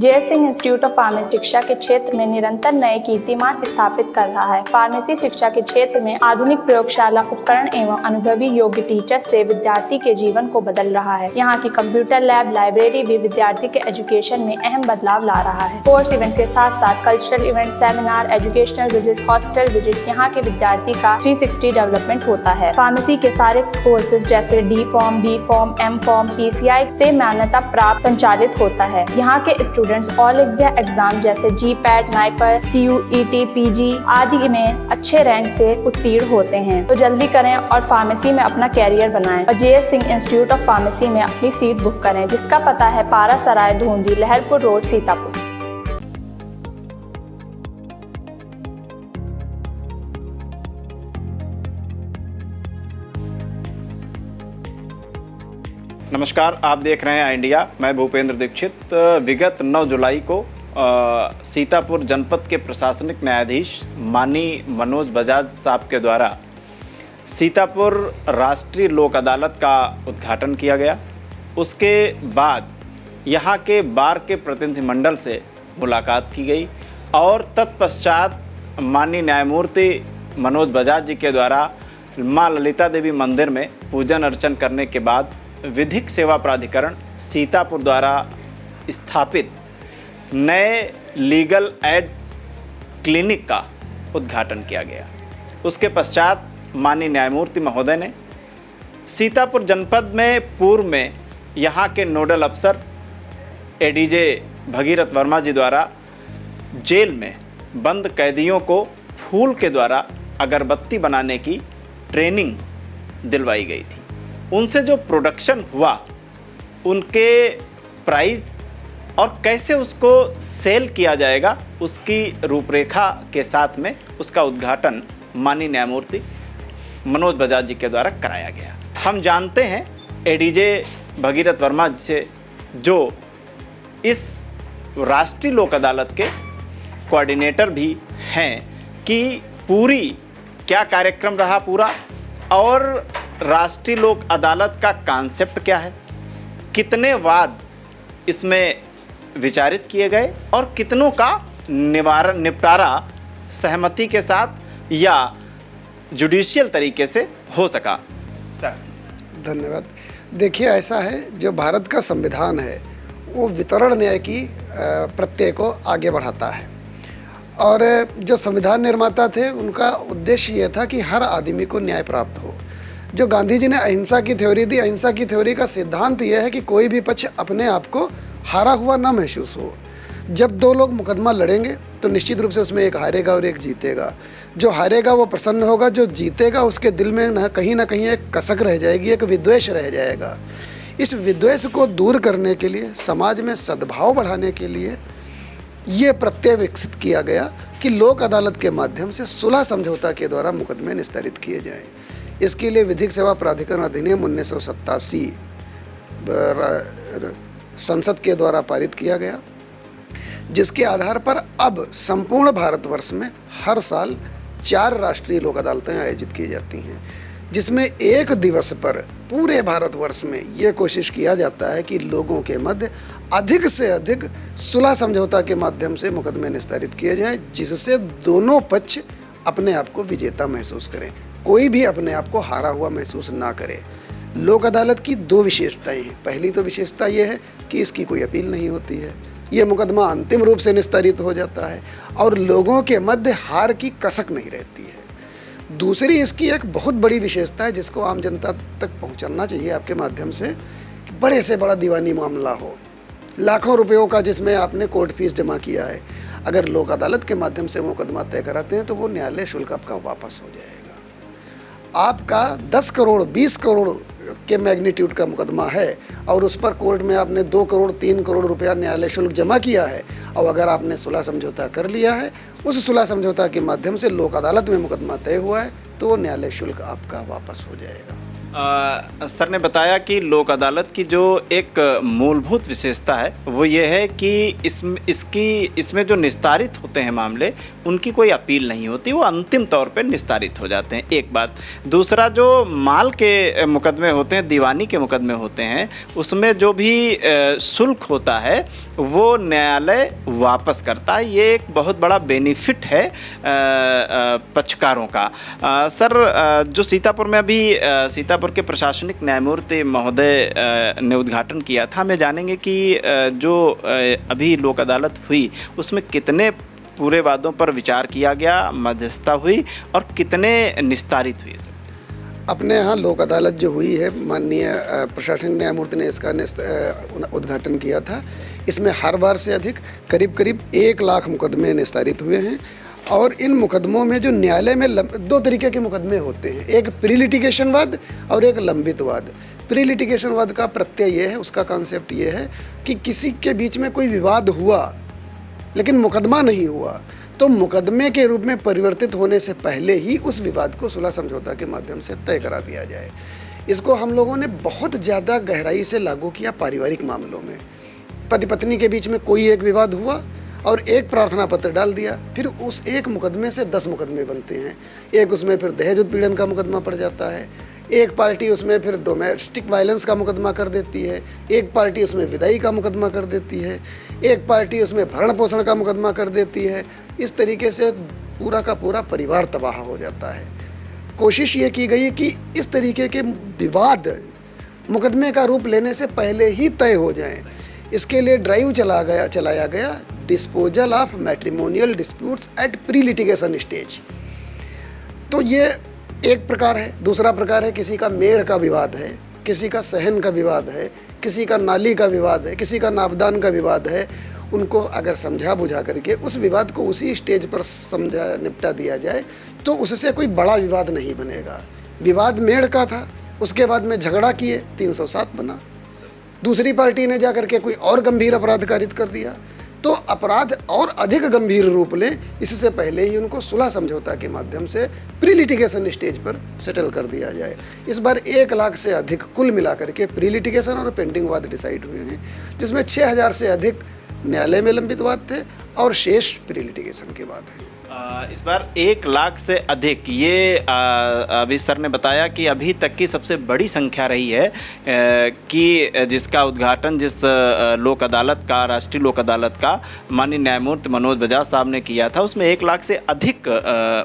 JS. Singh institute of pharmacy शिक्षा के क्षेत्र में निरंतर नए कीर्तिमान स्थापित कर रहा है। फार्मेसी शिक्षा के क्षेत्र में आधुनिक प्रयोगशाला उपकरण एवं अनुभवी योग्य टीचर से विद्यार्थी के जीवन को बदल रहा है। यहाँ की कंप्यूटर लैब लाइब्रेरी भी विद्यार्थी के एजुकेशन में अहम बदलाव ला रहा है। कोर्स इवेंट के साथ साथ cultural event, seminar, educational visit, hospital visit, यहाँ के विद्यार्थी का 360 डेवलपमेंट होता है। फार्मेसी के सारे कोर्सेज जैसे D pharm, B pharm, M pharm, PCI से मान्यता प्राप्त संचालित होता है। यहाँ के स्टूडेंट्स ऑल इंडिया एग्जाम जैसे GPAT, NIPER, CUET, PG आदि में अच्छे रैंक से उत्तीर्ण होते हैं। तो जल्दी करें और फार्मेसी में अपना कैरियर बनाएं और JS. Singh institute of pharmacy में अपनी सीट बुक करें, जिसका पता है पारा सराय, धूंधी, लहरपुर रोड, सीतापुर। नमस्कार, आप देख रहे हैं इंडिया। मैं भूपेंद्र दीक्षित। विगत 9 जुलाई को सीतापुर जनपद के प्रशासनिक न्यायाधीश माननीय मनोज बजाज साहब के द्वारा सीतापुर राष्ट्रीय लोक अदालत का उद्घाटन किया गया। उसके बाद यहाँ के बार के प्रतिनिधिमंडल से मुलाकात की गई और तत्पश्चात माननीय न्यायमूर्ति मनोज बजाज जी के द्वारा माँ ललिता देवी मंदिर में पूजन अर्चन करने के बाद विधिक सेवा प्राधिकरण सीतापुर द्वारा स्थापित नए लीगल एड क्लिनिक का उद्घाटन किया गया। उसके पश्चात माननीय न्यायमूर्ति महोदय ने सीतापुर जनपद में पूर्व में यहाँ के नोडल अफसर ADJ भगीरथ वर्मा जी द्वारा जेल में बंद कैदियों को फूल के द्वारा अगरबत्ती बनाने की ट्रेनिंग दिलवाई गई थी। उनसे जो प्रोडक्शन हुआ, उनके प्राइस और कैसे उसको सेल किया जाएगा, उसकी रूपरेखा के साथ में उसका उद्घाटन माननीय न्यायमूर्ति मनोज बजाज जी के द्वारा कराया गया। हम जानते हैं ADJ भगीरथ वर्मा जी से, जो इस राष्ट्रीय लोक अदालत के कोऑर्डिनेटर भी हैं, कि पूरी क्या कार्यक्रम रहा पूरा और राष्ट्रीय लोक अदालत का कॉन्सेप्ट क्या है, कितने वाद इसमें विचारित किए गए और कितनों का निपटारा सहमति के साथ या जुडिशियल तरीके से हो सका। सर धन्यवाद। देखिए, ऐसा है, जो भारत का संविधान है वो वितरण न्याय की प्रत्यय को आगे बढ़ाता है और जो संविधान निर्माता थे उनका उद्देश्य ये था कि हर आदमी को न्याय प्राप्त हो। जो गांधी जी ने अहिंसा की थ्योरी दी, अहिंसा की थ्योरी का सिद्धांत यह है कि कोई भी पक्ष अपने आप को हारा हुआ ना महसूस हो। जब 2 लोग मुकदमा लड़ेंगे तो निश्चित रूप से उसमें एक हारेगा और एक जीतेगा। जो हारेगा वो प्रसन्न होगा, जो जीतेगा उसके दिल में ना कहीं एक कसक रह जाएगी, एक विद्वेष रह जाएगा। इस विद्वेष को दूर करने के लिए, समाज में सद्भाव बढ़ाने के लिए ये प्रत्यय विकसित किया गया कि लोक अदालत के माध्यम से सुलह समझौता के द्वारा मुकदमे निस्तारित किए जाएं। इसके लिए विधिक सेवा प्राधिकरण अधिनियम 1987 संसद के द्वारा पारित किया गया, जिसके आधार पर अब संपूर्ण भारतवर्ष में हर साल 4 राष्ट्रीय लोक अदालतें आयोजित की जाती हैं, जिसमें एक दिवस पर पूरे भारतवर्ष में ये कोशिश किया जाता है कि लोगों के मध्य अधिक से अधिक सुलह समझौता के माध्यम से मुकदमे निस्तारित किए जाएं, जिससे दोनों पक्ष अपने आप को विजेता महसूस करें, कोई भी अपने आप को हारा हुआ महसूस ना करे। लोक अदालत की 2 विशेषताएं हैं। पहली तो विशेषता ये है कि इसकी कोई अपील नहीं होती है, ये मुकदमा अंतिम रूप से निस्तारित हो जाता है और लोगों के मध्य हार की कसक नहीं रहती है। दूसरी इसकी एक बहुत बड़ी विशेषता है, जिसको आम जनता तक पहुंचाना चाहिए आपके माध्यम से, कि बड़े से बड़ा दीवानी मामला हो, लाखों रुपयों का जिसमें आपने कोर्ट फीस जमा किया है, अगर लोक अदालत के माध्यम से मुकदमा तय कराते हैं तो वो न्यायालय शुल्क आपका वापस हो जाएगा। आपका 10 करोड़ 20 करोड़ के मैग्नीट्यूड का मुकदमा है और उस पर कोर्ट में आपने 2 करोड़ 3 करोड़ रुपया न्यायालय शुल्क जमा किया है, और अगर आपने सुलह समझौता कर लिया है, उस सुलह समझौता के माध्यम से लोक अदालत में मुकदमा तय हुआ है, तो न्यायालय शुल्क आपका वापस हो जाएगा। सर ने बताया कि लोक अदालत की जो एक मूलभूत विशेषता है वो ये है कि इसमें जो निस्तारित होते हैं मामले, उनकी कोई अपील नहीं होती, वो अंतिम तौर पे निस्तारित हो जाते हैं। एक बात। दूसरा, जो माल के मुकदमे होते हैं, दीवानी के मुकदमे होते हैं, उसमें जो भी शुल्क होता है वो न्यायालय वापस करता है। ये एक बहुत बड़ा बेनिफिट है पक्षकारों का। सर, जो सीतापुर में अभी सीतापुर के प्रशासनिक न्यायमूर्ति महोदय ने उद्घाटन किया था, हमें जानेंगे कि जो अभी लोक अदालत हुई उसमें कितने पूरे वादों पर विचार किया गया, मध्यस्थता हुई और कितने निस्तारित हुए। अपने यहाँ लोक अदालत जो हुई है, माननीय प्रशासनिक न्यायमूर्ति ने इसका उद्घाटन किया था। इसमें हर बार से अधिक करीब 1 लाख मुकदमे निस्तारित हुए हैं। और इन मुकदमों में जो न्यायालय में 2 तरीके के मुकदमे होते हैं, एक प्री लिटिगेशन वाद और एक लंबित वाद। प्री लिटिगेशन वाद का प्रत्यय ये है, उसका कॉन्सेप्ट ये है कि किसी के बीच में कोई विवाद हुआ लेकिन मुकदमा नहीं हुआ, तो मुकदमे के रूप में परिवर्तित होने से पहले ही उस विवाद को सुलह समझौता के माध्यम से तय करा दिया जाए। इसको हम लोगों ने बहुत ज़्यादा गहराई से लागू किया पारिवारिक मामलों में। पति पत्नी के बीच में कोई एक विवाद हुआ और एक प्रार्थना पत्र डाल दिया, फिर उस एक मुकदमे से 10 मुकदमे बनते हैं। एक उसमें फिर दहेज उत्पीड़न का मुकदमा पड़ जाता है, एक पार्टी उसमें फिर डोमेस्टिक वायलेंस का मुकदमा कर देती है, एक पार्टी उसमें विदाई का मुकदमा कर देती है, एक पार्टी उसमें भरण पोषण का मुकदमा कर देती है। इस तरीके से पूरा का पूरा परिवार तबाह हो जाता है। कोशिश ये की गई कि इस तरीके के विवाद मुकदमे का रूप लेने से पहले ही तय हो जाएं। इसके लिए ड्राइव चलाया गया disposal of matrimonial disputes at pre litigation stage. तो ये एक प्रकार है। दूसरा प्रकार है, किसी का मेड़ का विवाद है, किसी का सहन का विवाद है, किसी का नाली का विवाद है, किसी का नापदान का विवाद है। उनको अगर समझा बुझा करके उस विवाद को उसी स्टेज पर निपटा दिया जाए तो उससे कोई बड़ा विवाद नहीं बनेगा। विवाद मेड़ का था, उसके बाद में झगड़ा किए, 307 बना। दूसरी पार्टी ने जाकर के कोई और गंभीर अपराध कारित कर दिया, तो अपराध और अधिक गंभीर रूप लें, इससे पहले ही उनको सुलह समझौता के माध्यम से प्री लिटिगेशन स्टेज पर सेटल कर दिया जाए। इस बार 1 लाख से अधिक कुल मिलाकर के प्री लिटिगेशन और पेंडिंग वाद डिसाइड हुए हैं, जिसमें 6000 से अधिक न्यायालय में लंबित वाद थे और शेष प्री लिटिगेशन के वाद हैं। इस बार 1 लाख से अधिक, ये अभी सर ने बताया कि अभी तक की सबसे बड़ी संख्या रही है कि जिसका उद्घाटन जिस लोक अदालत का, राष्ट्रीय लोक अदालत का माननीय न्यायमूर्ति मनोज बजाज साहब ने किया था, उसमें 1 लाख से अधिक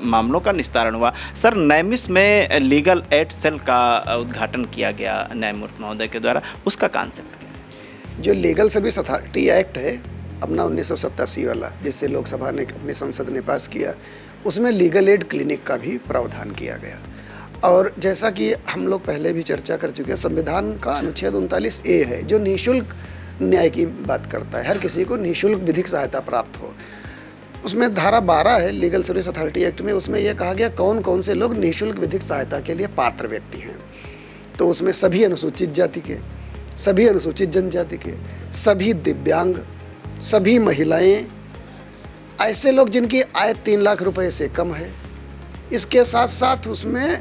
मामलों का निस्तारण हुआ। सर, नैमिष में लीगल एड सेल का उद्घाटन किया गया न्यायमूर्ति महोदय के द्वारा, उसका कॉन्सेप्ट क्या है? जो लीगल सर्विस अथॉरिटी एक्ट है अपना 1987 वाला, जिससे लोकसभा ने अपनी संसद ने पास किया, उसमें लीगल एड क्लिनिक का भी प्रावधान किया गया। और जैसा कि हम लोग पहले भी चर्चा कर चुके हैं, संविधान का अनुच्छेद 39A है जो निःशुल्क न्याय की बात करता है, हर किसी को निःशुल्क विधिक सहायता प्राप्त हो। उसमें धारा 12 है लीगल सर्विस अथॉरिटी एक्ट में, उसमें यह कहा गया कौन कौन से लोग निःशुल्क विधिक सहायता के लिए पात्र व्यक्ति हैं। तो उसमें सभी अनुसूचित जाति के, सभी अनुसूचित जनजाति के, सभी दिव्यांग, सभी महिलाएं, ऐसे लोग जिनकी आय 3 लाख रुपए से कम है। इसके साथ साथ उसमें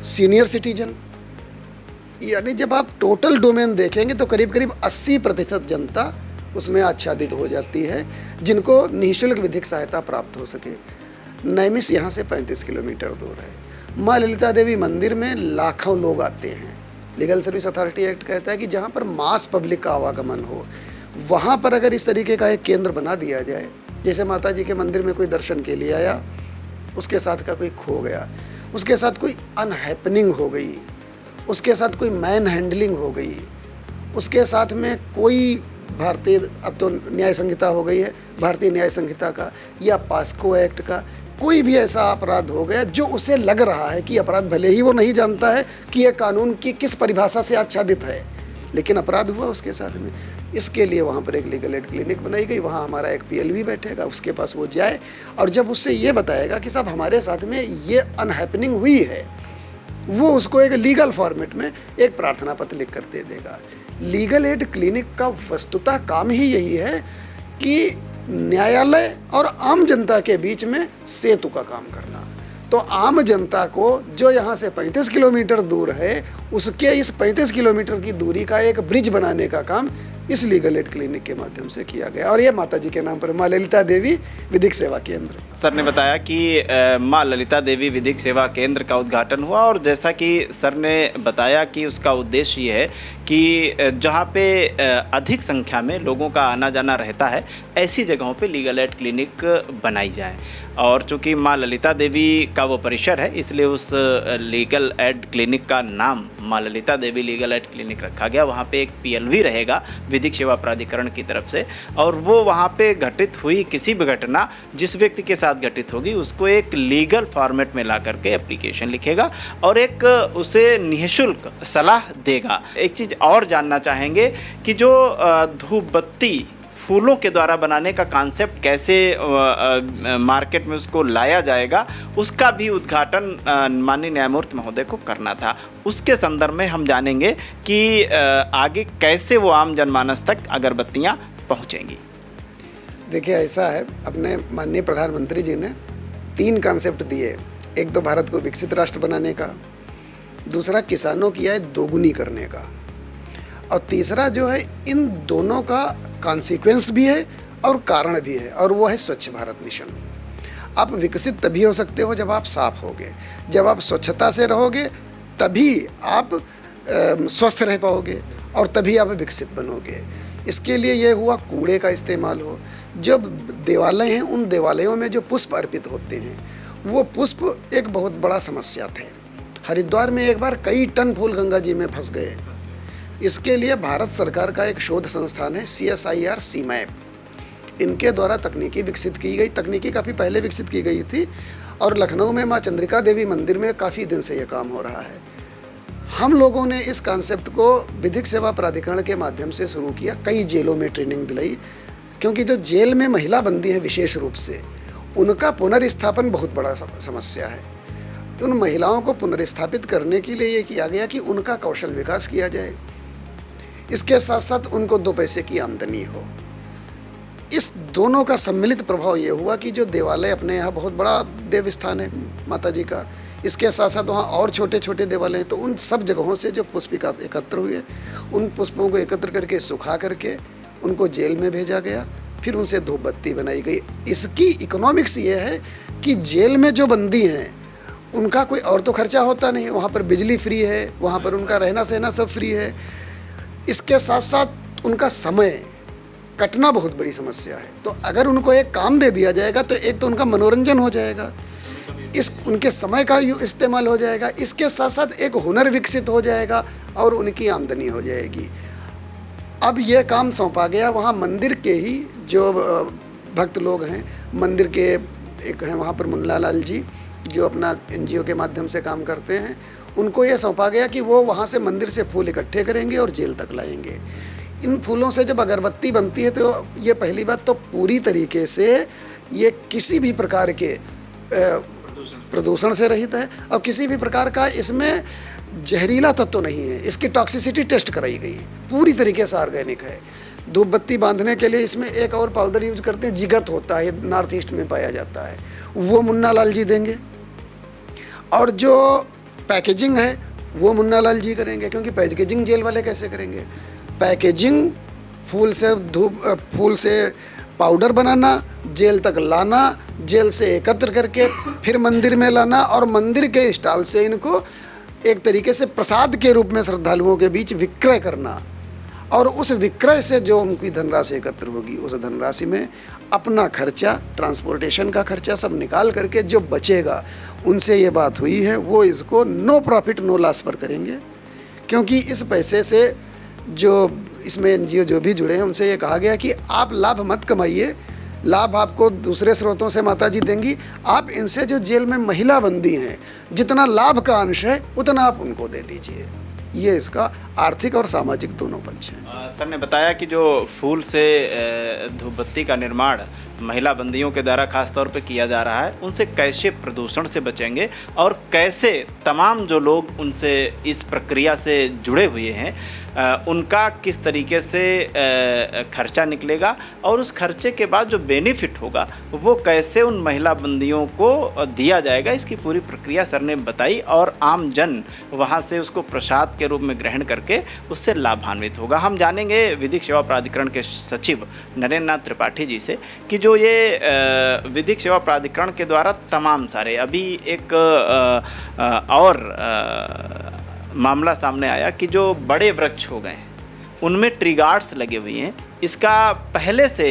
सीनियर सिटीजन, यानी जब आप टोटल डोमेन देखेंगे तो करीब 80% जनता उसमें आच्छादित हो जाती है जिनको निःशुल्क विधिक सहायता प्राप्त हो सके। नैमिष यहाँ से 35 किलोमीटर दूर है। माँ ललिता देवी मंदिर में लाखों लोग आते हैं। लीगल सर्विस अथॉरिटी एक्ट कहता है कि जहाँ पर मास पब्लिक का आवागमन हो, वहाँ पर अगर इस तरीके का एक केंद्र बना दिया जाए, जैसे माता जी के मंदिर में कोई दर्शन के लिए आया, उसके साथ का कोई खो गया, उसके साथ कोई अनहैपनिंग हो गई, उसके साथ कोई मैन हैंडलिंग हो गई, उसके साथ में कोई भारतीय, अब तो न्याय संहिता हो गई है, भारतीय न्याय संहिता का या पास्को एक्ट का कोई भी ऐसा अपराध हो गया जो उसे लग रहा है कि अपराध, भले ही वो नहीं जानता है कि यह कानून की किस परिभाषा से आच्छादित है, लेकिन अपराध हुआ उसके साथ में। इसके लिए वहाँ पर एक लीगल एड क्लिनिक बनाई गई। वहाँ हमारा एक PLV बैठेगा, उसके पास वो जाए और जब उससे ये बताएगा कि साहब हमारे साथ में ये अनहैपनिंग हुई है, वो उसको एक लीगल फॉर्मेट में एक प्रार्थना पत्र लिख कर दे देगा। लीगल एड क्लिनिक का वस्तुतः काम ही यही है कि न्यायालय और आम जनता के बीच में सेतु का काम करना। तो आम जनता को जो यहाँ से 35 किलोमीटर दूर है, उसके इस 35 किलोमीटर की दूरी का एक ब्रिज बनाने का काम इस लीगल एड क्लिनिक के माध्यम से किया गया। और ये माता जी के नाम पर माँ ललिता देवी विधिक सेवा केंद्र। सर ने बताया कि माँ ललिता देवी विधिक सेवा केंद्र का उद्घाटन हुआ, और जैसा कि सर ने बताया कि उसका उद्देश्य ये है कि जहाँ पे अधिक संख्या में लोगों का आना जाना रहता है, ऐसी जगहों पे लीगल एड क्लिनिक बनाई जाए। और चूँकि माँ ललिता देवी का वो परिसर है, इसलिए उस लीगल एड क्लिनिक का नाम माँ Lalita Devi legal aid clinic रखा गया। वहाँ पे एक PLV रहेगा विधिक सेवा प्राधिकरण की तरफ से, और वो वहाँ पे घटित हुई किसी भी घटना जिस व्यक्ति के साथ घटित होगी उसको एक लीगल फॉर्मेट में ला करके एप्लीकेशन लिखेगा और एक उसे निःशुल्क सलाह देगा। एक चीज़ और जानना चाहेंगे कि जो धूप बत्ती फूलों के द्वारा बनाने का कॉन्सेप्ट कैसे मार्केट में उसको लाया जाएगा, उसका भी उद्घाटन माननीय न्यायमूर्ति महोदय को करना था। उसके संदर्भ में हम जानेंगे कि आगे कैसे वो आम जनमानस तक अगरबत्तियाँ पहुँचेंगी। देखिए, ऐसा है, अपने माननीय प्रधानमंत्री जी ने 3 कॉन्सेप्ट दिए। एक तो भारत को विकसित राष्ट्र बनाने का, दूसरा किसानों की आय दोगुनी करने का, और तीसरा जो है इन दोनों का कॉन्सिक्वेंस भी है और कारण भी है, और वो है स्वच्छ भारत मिशन। आप विकसित तभी हो सकते हो जब आप साफ होगे, जब आप स्वच्छता से रहोगे तभी आप स्वस्थ रह पाओगे और तभी आप विकसित बनोगे। इसके लिए ये हुआ कूड़े का इस्तेमाल हो। जो देवालय हैं, उन देवालयों में जो पुष्प अर्पित होते हैं, वो पुष्प एक बहुत बड़ा समस्या थे। हरिद्वार में एक बार कई टन फूल गंगा जी में फंस गए। इसके लिए भारत सरकार का एक शोध संस्थान है CSIR CMAP, इनके द्वारा तकनीकी विकसित की गई। तकनीकी काफ़ी पहले विकसित की गई थी, और लखनऊ में माँ चंद्रिका देवी मंदिर में काफ़ी दिन से ये काम हो रहा है। हम लोगों ने इस कॉन्सेप्ट को विधिक सेवा प्राधिकरण के माध्यम से शुरू किया। कई जेलों में ट्रेनिंग दिलाई, क्योंकि जो जेल में महिला बंदी है विशेष रूप से, उनका पुनर्स्थापन बहुत बड़ा समस्या है। उन महिलाओं को पुनर्स्थापित करने के लिए ये किया गया कि उनका कौशल विकास किया जाए, इसके साथ साथ उनको 2 पैसे की आमदनी हो। इस दोनों का सम्मिलित प्रभाव ये हुआ कि जो देवालय, अपने यहाँ बहुत बड़ा देव स्थान है माता जी का, इसके साथ साथ वहाँ और छोटे छोटे देवालय हैं, तो उन सब जगहों से जो पुष्प एकत्र हुए, उन पुष्पों को एकत्र करके सुखा करके उनको जेल में भेजा गया, फिर उनसे धूप बत्ती बनाई गई। इसकी इकोनॉमिक्स ये है कि जेल में जो बंदी हैं उनका कोई और तो खर्चा होता नहीं, वहाँ पर बिजली फ्री है, वहाँ पर उनका रहना सहना सब फ्री है। इसके साथ साथ उनका समय कटना बहुत बड़ी समस्या है। तो अगर उनको एक काम दे दिया जाएगा तो एक तो उनका मनोरंजन हो जाएगा, उनके समय का इस्तेमाल हो जाएगा, इसके साथ साथ एक हुनर विकसित हो जाएगा और उनकी आमदनी हो जाएगी। अब ये काम सौंपा गया वहाँ मंदिर के ही जो भक्त लोग हैं, मंदिर के एक हैं वहाँ पर मुन्ना लाल जी, जो अपना NGO के माध्यम से काम करते हैं, उनको ये सौंपा गया कि वो वहाँ से मंदिर से फूल इकट्ठे करेंगे और जेल तक लाएंगे। इन फूलों से जब अगरबत्ती बनती है तो ये पहली बात तो पूरी तरीके से ये किसी भी प्रकार के प्रदूषण से रहित है, और किसी भी प्रकार का इसमें जहरीला तत्व नहीं है। इसकी टॉक्सिसिटी टेस्ट कराई गई है, पूरी तरीके से ऑर्गेनिक है। धूप बत्ती बांधने के लिए इसमें एक और पाउडर यूज करते हैं, जिगत होता है, नॉर्थ ईस्ट में पाया जाता है, वो मुन्ना लाल जी देंगे। और जो पैकेजिंग है वो मुन्ना लाल जी करेंगे, क्योंकि पैकेजिंग जेल वाले कैसे करेंगे। पैकेजिंग फूल से पाउडर बनाना, जेल तक लाना, जेल से एकत्र करके फिर मंदिर में लाना, और मंदिर के स्टॉल से इनको एक तरीके से प्रसाद के रूप में श्रद्धालुओं के बीच विक्रय करना, और उस विक्रय से जो उनकी धनराशि एकत्र होगी उस धनराशि में अपना खर्चा, ट्रांसपोर्टेशन का खर्चा सब निकाल करके जो बचेगा, उनसे ये बात हुई है, वो इसको नो प्रॉफिट नो लॉस पर करेंगे। क्योंकि इस पैसे से जो इसमें NGO जो भी जुड़े हैं उनसे ये कहा गया कि आप लाभ मत कमाइए, लाभ आपको दूसरे स्रोतों से माता जी देंगी, आप इनसे जो जेल में महिला बंदी हैं जितना लाभ का अंश है उतना आप उनको दे दीजिए। ये इसका आर्थिक और सामाजिक दोनों पक्ष हैं। सर ने बताया कि जो फूल से धूप बत्ती का निर्माण महिला बंदियों के द्वारा खास तौर पे किया जा रहा है, उनसे कैसे प्रदूषण से बचेंगे और कैसे तमाम जो लोग उनसे इस प्रक्रिया से जुड़े हुए हैं उनका किस तरीके से खर्चा निकलेगा और उस खर्चे के बाद जो बेनिफिट होगा वो कैसे उन महिला बंदियों को दिया जाएगा, इसकी पूरी प्रक्रिया सर ने बताई और आम जन वहाँ से उसको प्रसाद के रूप में ग्रहण करके उससे लाभान्वित होगा। हम जानेंगे विधिक सेवा प्राधिकरण के सचिव नरेंद्र नाथ त्रिपाठी जी से कि जो ये विधिक सेवा प्राधिकरण के द्वारा तमाम सारे अभी एक और मामला सामने आया कि जो बड़े वृक्ष हो गए हैं उनमें ट्री गार्ड्स लगे हुए हैं। इसका पहले से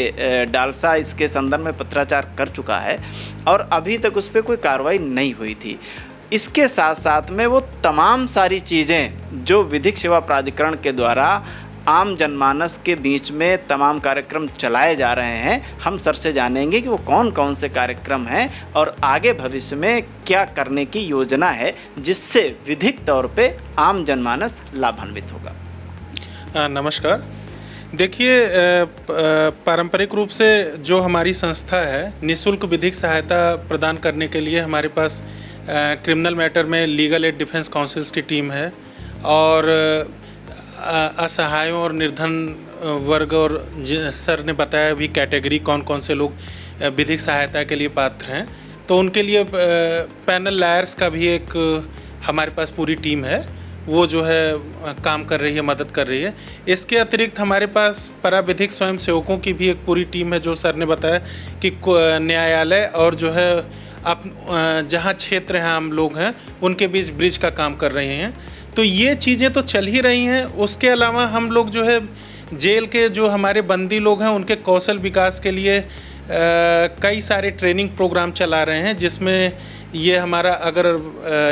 डालसा इसके संदर्भ में पत्राचार कर चुका है और अभी तक उस पर कोई कार्रवाई नहीं हुई थी। इसके साथ साथ में वो तमाम सारी चीज़ें जो विधिक सेवा प्राधिकरण के द्वारा आम जनमानस के बीच में तमाम कार्यक्रम चलाए जा रहे हैं, हम सर से जानेंगे कि वो कौन कौन से कार्यक्रम हैं और आगे भविष्य में क्या करने की योजना है जिससे विधिक तौर पे आम जनमानस लाभान्वित होगा। नमस्कार। देखिए, पारंपरिक रूप से जो हमारी संस्था है निःशुल्क विधिक सहायता प्रदान करने के लिए हमारे पास क्रिमिनल मैटर में लीगल एड डिफेंस काउंसिल्स की टीम है और असहायों और निर्धन वर्ग और सर ने बताया भी कैटेगरी कौन कौन से लोग विधिक सहायता के लिए पात्र हैं, तो उनके लिए पैनल लायर्स का भी एक हमारे पास पूरी टीम है, वो जो है काम कर रही है, मदद कर रही है। इसके अतिरिक्त हमारे पास पराविधिक स्वयं सेवकों की भी एक पूरी टीम है, जो सर ने बताया कि न्यायालय और जो है जहाँ क्षेत्र हैं हम लोग हैं उनके बीच ब्रिज का काम कर रहे हैं। तो ये चीज़ें तो चल ही रही हैं। उसके अलावा हम लोग जो है जेल के जो हमारे बंदी लोग हैं उनके कौशल विकास के लिए कई सारे ट्रेनिंग प्रोग्राम चला रहे हैं, जिसमें ये हमारा अगर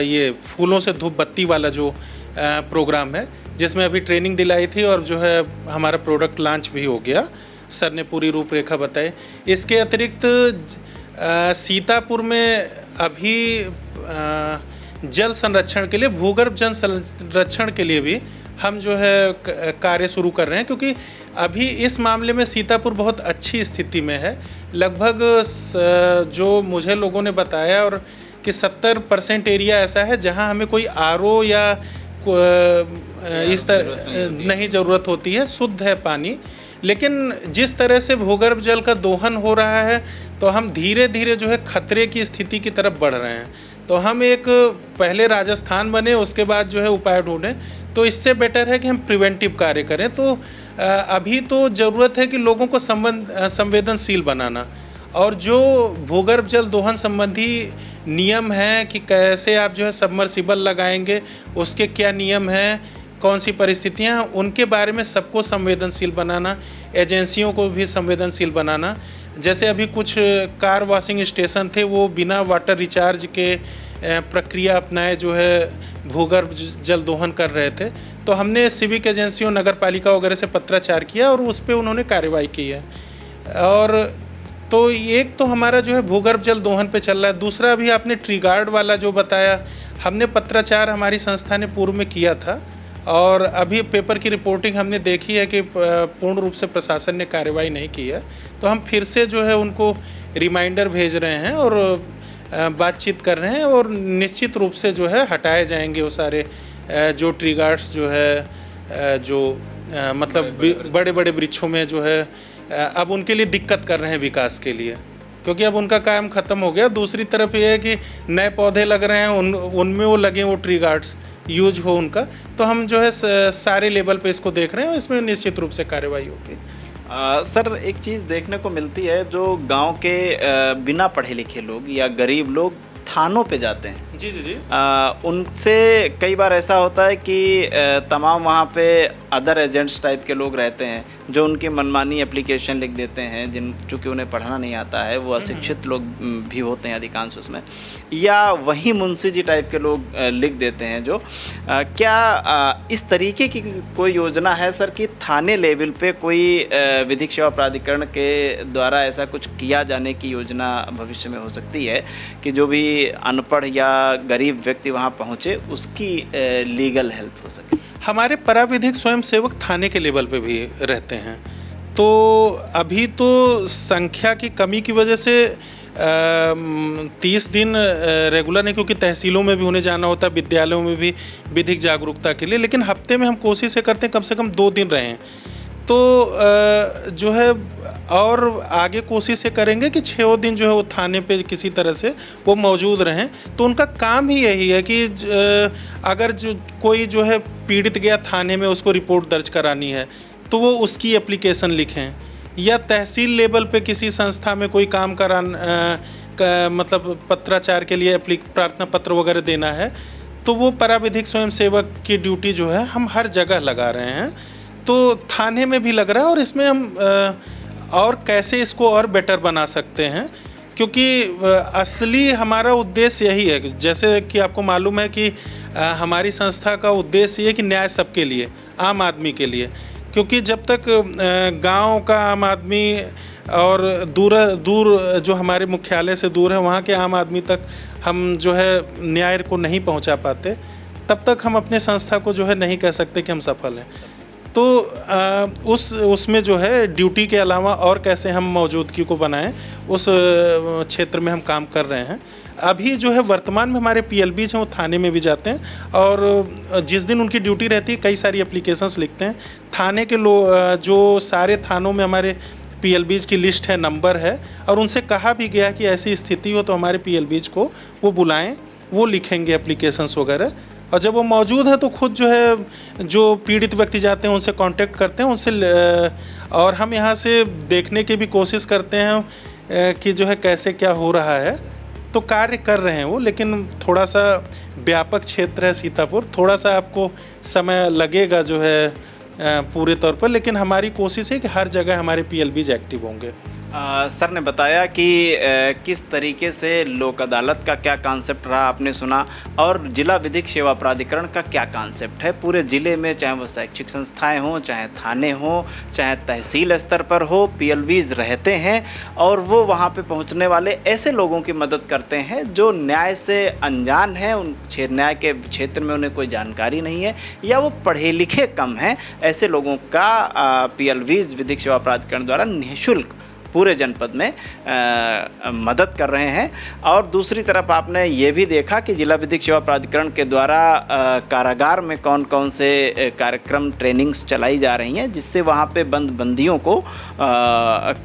ये फूलों से धूप बत्ती वाला जो प्रोग्राम है जिसमें अभी ट्रेनिंग दिलाई थी और जो है हमारा प्रोडक्ट लॉन्च भी हो गया, सर ने पूरी रूपरेखा बताई। इसके अतिरिक्त सीतापुर में अभी जल संरक्षण के लिए, भूगर्भ जल संरक्षण के लिए भी हम जो है कार्य शुरू कर रहे हैं, क्योंकि अभी इस मामले में सीतापुर बहुत अच्छी स्थिति में है। लगभग जो मुझे लोगों ने बताया और कि 70% एरिया ऐसा है जहां हमें कोई आरओ या इस तरह नहीं ज़रूरत होती है, शुद्ध है पानी। लेकिन जिस तरह से भूगर्भ जल का दोहन हो रहा है तो हम धीरे धीरे जो है खतरे की स्थिति की तरफ बढ़ रहे हैं। तो हम एक पहले राजस्थान बने, उसके बाद जो है उपाय ढूंढें, तो इससे बेटर है कि हम प्रिवेंटिव कार्य करें। तो अभी तो ज़रूरत है कि लोगों को संवेदनशील बनाना, और जो भूगर्भ जल दोहन संबंधी नियम हैं कि कैसे आप जो है सबमर्सिबल लगाएंगे, उसके क्या नियम हैं, कौन सी परिस्थितियां हैं, उनके बारे में सबको संवेदनशील बनाना, एजेंसियों को भी संवेदनशील बनाना। जैसे अभी कुछ कार वॉशिंग स्टेशन थे, वो बिना वाटर रिचार्ज के प्रक्रिया अपनाए जो है भूगर्भ जल दोहन कर रहे थे, तो हमने सिविक एजेंसियों, नगर पालिका वगैरह से पत्राचार किया और उस पर उन्होंने कार्रवाई की है। और तो एक तो हमारा जो है भूगर्भ जल दोहन पे चल रहा है। दूसरा अभी आपने ट्री गार्ड वाला जो बताया, हमने पत्राचार हमारी संस्था ने पूर्व में किया था और अभी पेपर की रिपोर्टिंग हमने देखी है कि पूर्ण रूप से प्रशासन ने कार्रवाई नहीं की है, तो हम फिर से जो है उनको रिमाइंडर भेज रहे हैं और बातचीत कर रहे हैं और निश्चित रूप से जो है हटाए जाएंगे वो सारे जो ट्री गार्ड्स जो है जो मतलब बड़े बड़े वृक्षों में जो है अब उनके लिए दिक्कत कर रहे हैं विकास के लिए, क्योंकि अब उनका काम ख़त्म हो गया। दूसरी तरफ ये है कि नए पौधे लग रहे हैं, उनमें वो लगे वो ट्री गार्ड्स यूज हो उनका, तो हम जो है सारे लेवल पे इसको देख रहे हैं, इसमें निश्चित रूप से कार्रवाई होगी। सर, एक चीज़ देखने को मिलती है, जो गांव के बिना पढ़े लिखे लोग या गरीब लोग थानों पे जाते हैं, जी जी जी, उनसे कई बार ऐसा होता है कि तमाम वहाँ पे अदर एजेंट्स टाइप के लोग रहते हैं जो उनकी मनमानी एप्लीकेशन लिख देते हैं, जिन चूँकि उन्हें पढ़ना नहीं आता है, वो अशिक्षित लोग भी होते हैं अधिकांश उसमें, या वही मुंशी जी टाइप के लोग लिख देते हैं जो क्या इस तरीके की कोई योजना है सर कि थाने लेवल पे कोई विधिक सेवा प्राधिकरण के द्वारा ऐसा कुछ किया जाने की योजना भविष्य में हो सकती है कि जो भी अनपढ़ या गरीब व्यक्ति वहाँ पहुँचे उसकी लीगल हेल्प हो सके? हमारे पराविधिक स्वयं सेवक थाने के लेवल पे भी रहते हैं, तो अभी तो संख्या की कमी की वजह से 30 दिन रेगुलर नहीं, क्योंकि तहसीलों में भी उन्हें जाना होता है, विद्यालयों में भी विधिक जागरूकता के लिए, लेकिन हफ्ते में हम कोशिश ये करते हैं कम से कम 2 दिन रहें। तो जो है और आगे कोशिश ये करेंगे कि 6 दिन जो है वो थाने पे किसी तरह से वो मौजूद रहें। तो उनका काम ही यही है कि अगर जो कोई जो है पीड़ित गया थाने में, उसको रिपोर्ट दर्ज करानी है तो वो उसकी एप्लीकेशन लिखें, या तहसील लेवल पे किसी संस्था में कोई काम मतलब पत्राचार के लिए प्रार्थना पत्र वगैरह देना है, तो वो पराविधिक स्वयंसेवक की ड्यूटी जो है हम हर जगह लगा रहे हैं। तो थाने में भी लग रहा है, और इसमें हम और कैसे इसको और बेटर बना सकते हैं, क्योंकि असली हमारा उद्देश्य यही है। जैसे कि आपको मालूम है कि हमारी संस्था का उद्देश्य ये है कि न्याय सबके लिए, आम आदमी के लिए, क्योंकि जब तक गांव का आम आदमी और दूर जो हमारे मुख्यालय से दूर है वहाँ के आम आदमी तक हम जो है न्याय को नहीं पहुँचा पाते, तब तक हम अपने संस्था को जो है नहीं कह सकते कि हम सफल हैं। तो उसमें जो है ड्यूटी के अलावा और कैसे हम मौजूदगी को बनाएं, उस क्षेत्र में हम काम कर रहे हैं। अभी जो है वर्तमान में हमारे PLBs हैं वो थाने में भी जाते हैं, और जिस दिन उनकी ड्यूटी रहती है कई सारी एप्लीकेशंस लिखते हैं। थाने के जो सारे थानों में हमारे PLBs की लिस्ट है, नंबर है, और उनसे कहा भी गया कि ऐसी स्थिति हो तो हमारे PLBs को वो बुलाएं, वो लिखेंगे एप्लीकेशंस वगैरह। और जब वो मौजूद है तो खुद जो है जो पीड़ित व्यक्ति जाते हैं उनसे कांटेक्ट करते हैं, उनसे और हम यहाँ से देखने की भी कोशिश करते हैं कि जो है कैसे क्या हो रहा है। तो कार्य कर रहे हैं वो, लेकिन थोड़ा सा व्यापक क्षेत्र है सीतापुर, थोड़ा सा आपको समय लगेगा जो है पूरे तौर पर, लेकिन हमारी कोशिश है कि हर जगह हमारे PLBs एक्टिव होंगे। सर ने बताया कि किस तरीके से लोक अदालत का क्या कॉन्सेप्ट रहा, आपने सुना, और जिला विधिक सेवा प्राधिकरण का क्या कॉन्सेप्ट है पूरे ज़िले में, चाहे वो शैक्षिक संस्थाएं हों, चाहे थाने हों, चाहे तहसील स्तर पर हो, PLBs रहते हैं और वो वहाँ पे पहुँचने वाले ऐसे लोगों की मदद करते हैं जो न्याय से अनजान हैं, उन न्याय के क्षेत्र में उन्हें कोई जानकारी नहीं है, या वो पढ़े लिखे कम हैं। ऐसे लोगों का PLBs विधिक सेवा प्राधिकरण द्वारा निःशुल्क पूरे जनपद में मदद कर रहे हैं। और दूसरी तरफ आपने ये भी देखा कि जिला विधिक सेवा प्राधिकरण के द्वारा कारागार में कौन कौन से कार्यक्रम, ट्रेनिंग्स चलाई जा रही हैं, जिससे वहाँ पे बंदियों को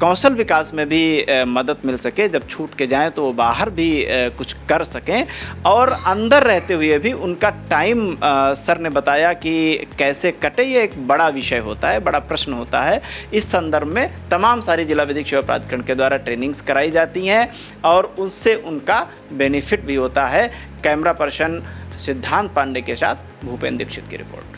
कौशल विकास में भी मदद मिल सके, जब छूट के जाएं तो वो बाहर भी कुछ कर सकें, और अंदर रहते हुए भी उनका टाइम, सर ने बताया कि कैसे कटे, ये एक बड़ा विषय होता है, बड़ा प्रश्न होता है। इस संदर्भ में तमाम सारी जिला विधिक प्राधिकरण के द्वारा ट्रेनिंग्स कराई जाती हैं और उससे उनका बेनिफिट भी होता है। कैमरा पर्सन सिद्धांत पांडे के साथ भूपेंद्र दीक्षित की रिपोर्ट।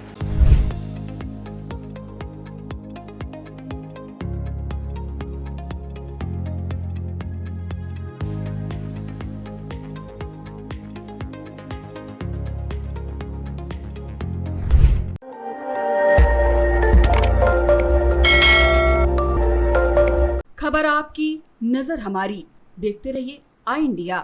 खबर आपकी, नजर हमारी। देखते रहिए आई इंडिया।